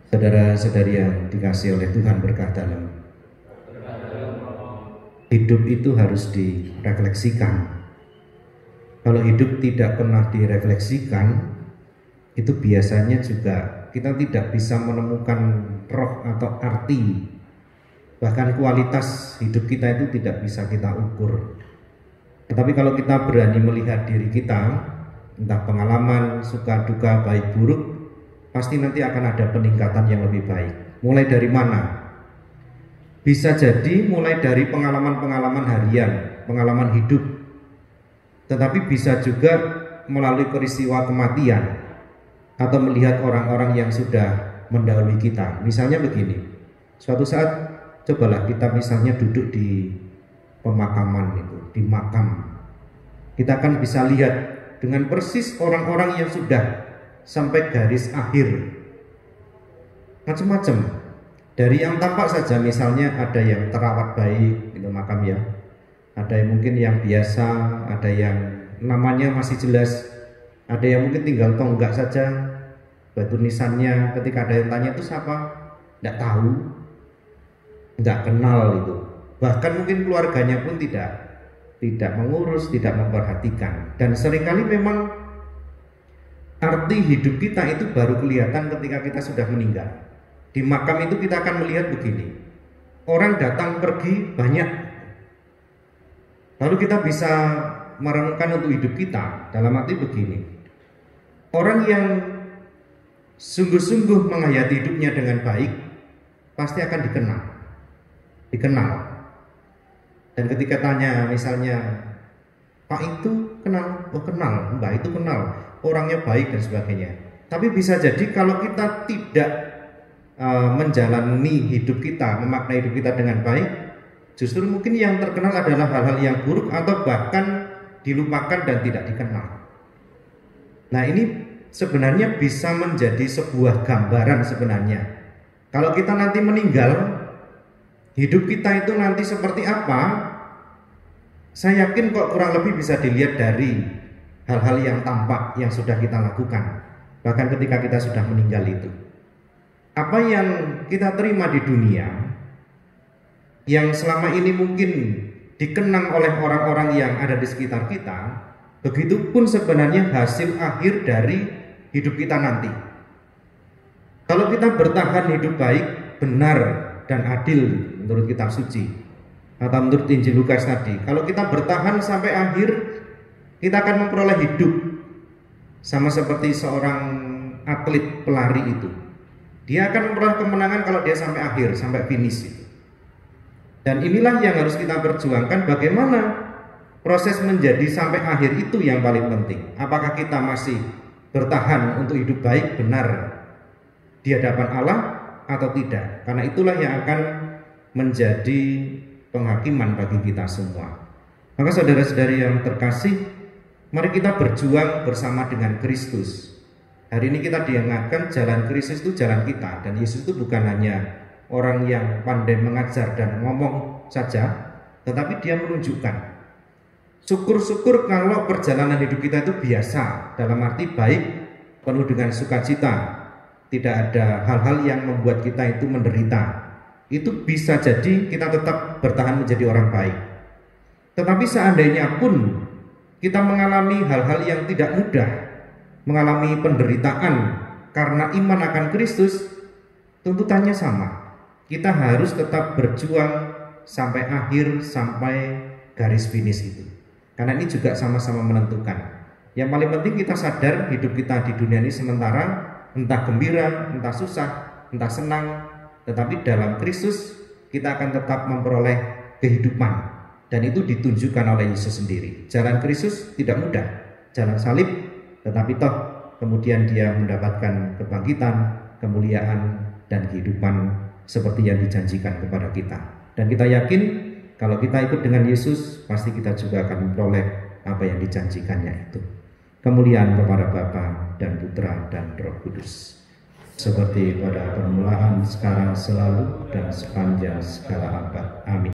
Saudara-saudari yang dikasihi oleh Tuhan berkah dalam, hidup itu harus direfleksikan. Kalau hidup tidak pernah direfleksikan, itu biasanya juga kita tidak bisa menemukan roh atau arti. Bahkan kualitas hidup kita itu tidak bisa kita ukur. Tetapi kalau kita berani melihat diri kita, entah pengalaman, suka duka, baik buruk, pasti nanti akan ada peningkatan yang lebih baik. Mulai dari mana? Bisa jadi mulai dari pengalaman-pengalaman harian, pengalaman hidup. Tetapi bisa juga melalui peristiwa kematian, atau melihat orang-orang yang sudah mendahului kita. Misalnya begini, suatu saat cobalah kita misalnya duduk di pemakaman itu, di makam. Kita akan bisa lihat dengan persis orang-orang yang sudah sampai garis akhir, macam-macam. Dari yang tampak saja, misalnya ada yang terawat baik itu makam ya, ada yang mungkin yang biasa, ada yang namanya masih jelas, ada yang mungkin tinggal tonggak saja, batu nisannya ketika ada yang tanya itu siapa, tidak tahu, tidak kenal itu. Bahkan mungkin keluarganya pun tidak mengurus, tidak memperhatikan. Dan seringkali memang arti hidup kita itu baru kelihatan ketika kita sudah meninggal. Di makam itu kita akan melihat begini, orang datang pergi banyak. Lalu kita bisa merenungkan untuk hidup kita dalam arti begini, orang yang sungguh-sungguh menghayati hidupnya dengan baik pasti akan dikenal. Dan ketika tanya misalnya, Pak itu kenal? Oh kenal, Mbak itu kenal, orangnya baik dan sebagainya. Tapi bisa jadi kalau kita tidak menjalani hidup kita, memaknai hidup kita dengan baik, justru mungkin yang terkenal adalah hal-hal yang buruk atau bahkan dilupakan dan tidak dikenal. Nah ini sebenarnya bisa menjadi sebuah gambaran sebenarnya. Kalau kita nanti meninggal, hidup kita itu nanti seperti apa? Saya yakin kok kurang lebih bisa dilihat dari hal-hal yang tampak yang sudah kita lakukan. Bahkan ketika kita sudah meninggal itu, apa yang kita terima di dunia yang selama ini mungkin dikenang oleh orang-orang yang ada di sekitar kita, begitupun sebenarnya hasil akhir dari hidup kita nanti. Kalau kita bertahan hidup baik, benar dan adil menurut kitab suci atau menurut Injil Lukas tadi, kalau kita bertahan sampai akhir, kita akan memperoleh hidup sama seperti seorang atlet pelari itu. Dia akan memperoleh kemenangan kalau dia sampai akhir, sampai finish itu. Dan inilah yang harus kita perjuangkan, bagaimana proses menjadi sampai akhir itu yang paling penting. Apakah kita masih bertahan untuk hidup baik, benar di hadapan Allah atau tidak? Karena itulah yang akan menjadi penghakiman bagi kita semua. Maka saudara-saudari yang terkasih, mari kita berjuang bersama dengan Kristus. Hari ini kita diingatkan jalan Kristus itu jalan kita, dan Yesus itu bukan hanya orang yang pandai mengajar dan ngomong saja, tetapi dia menunjukkan. Syukur-syukur kalau perjalanan hidup kita itu biasa, dalam arti baik, penuh dengan sukacita, tidak ada hal-hal yang membuat kita itu menderita. Itu bisa jadi kita tetap bertahan menjadi orang baik. Tetapi seandainya pun kita mengalami hal-hal yang tidak mudah, mengalami penderitaan karena iman akan Kristus, tuntutannya sama. Kita harus tetap berjuang sampai akhir, sampai garis finish itu. Karena ini juga sama-sama menentukan. Yang paling penting kita sadar hidup kita di dunia ini sementara, entah gembira, entah susah, entah senang, tetapi dalam Kristus kita akan tetap memperoleh kehidupan. Dan itu ditunjukkan oleh Yesus sendiri. Jalan Kristus tidak mudah, jalan salib, tetapi toh kemudian dia mendapatkan kebangkitan, kemuliaan, dan kehidupan seperti yang dijanjikan kepada kita. Dan kita yakin kalau kita ikut dengan Yesus, pasti kita juga akan memperoleh apa yang dijanjikannya itu. Kemuliaan kepada Bapa dan Putra dan Roh Kudus, seperti pada permulaan, sekarang, selalu, dan sepanjang segala abad. Amin.